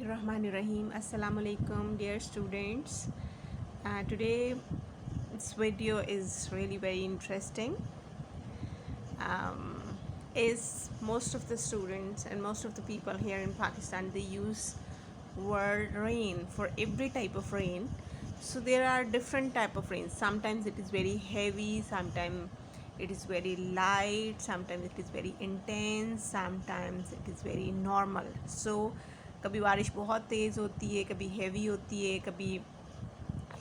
Rahim. Assalamu alaikum, dear students. Today, this video is really very interesting. Um, is most of the students and most of the people here in Pakistan, they use word rain for every type of rain. So there are different type of rain. Sometimes it is very heavy, sometimes it is very light, sometimes it is very intense, sometimes it is very normal. So कभी बारिश बहुत तेज़ होती है, कभी heavy होती है, कभी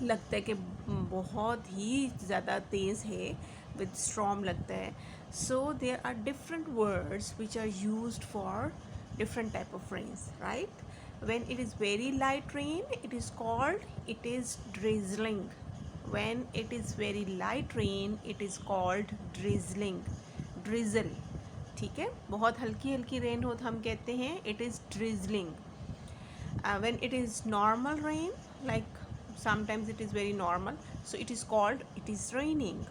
लगता है कि बहुत ही ज़्यादा तेज़ है, विद स्ट्रॉम लगता है. So there are different words which are used for different type of rains, right? When it is very light rain, it is called, it is drizzling. When it is very light rain, it is called drizzling. Drizzle. ठीक है, बहुत हल्की हल्की rain हो तो हम कहते हैं it is drizzling. When it is normal rain, like sometimes it is very normal, so it is called, it is raining.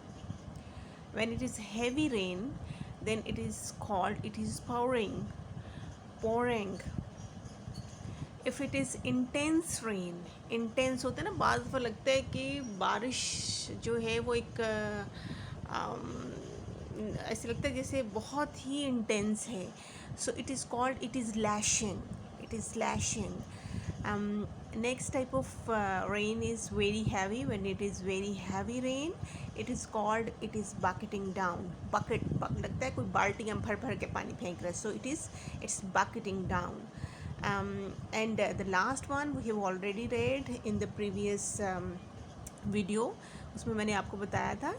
When it is heavy rain, then it is called, it is pouring. If it is intense rain, intense होता है ना, बाद दफ़ा लगता है कि बारिश जो है वो एक ऐसे लगता है जैसे बहुत ही इंटेंस है. So it is called, it is lashing. It is lashing. Next type of rain is very heavy. When it is very heavy rain, it is called, it is bucketing down. Bucket लगता है कोई बाल्टी हम भर भर के पानी फेंक रहे. So it's bucketing down. And the last one we have already read in the previous video. उसमें मैंने आपको बताया था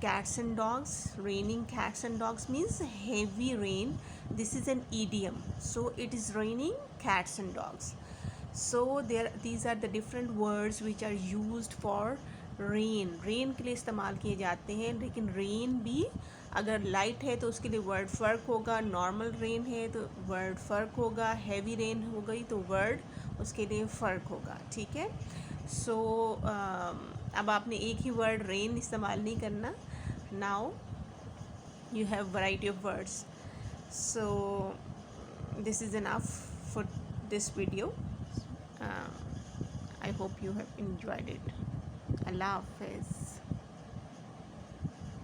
cats and dogs. Raining cats and dogs means heavy rain. This is an idiom. So it is raining cats and dogs. So these are the different words which are used for rain. rain के लिए इस्तेमाल किए जाते हैं, लेकिन rain भी अगर light है तो उसके लिए वर्ड फ़र्क होगा, नॉर्मल रेन है तो वर्ड फ़र्क होगा, हैवी रेन हो गई तो वर्ड उसके लिए फ़र्क होगा. ठीक है. सो अब आपने एक ही वर्ड रेन इस्तेमाल नहीं करना. Now you have variety of words. So this is enough for this video. I hope you have enjoyed it. Allah Hafiz.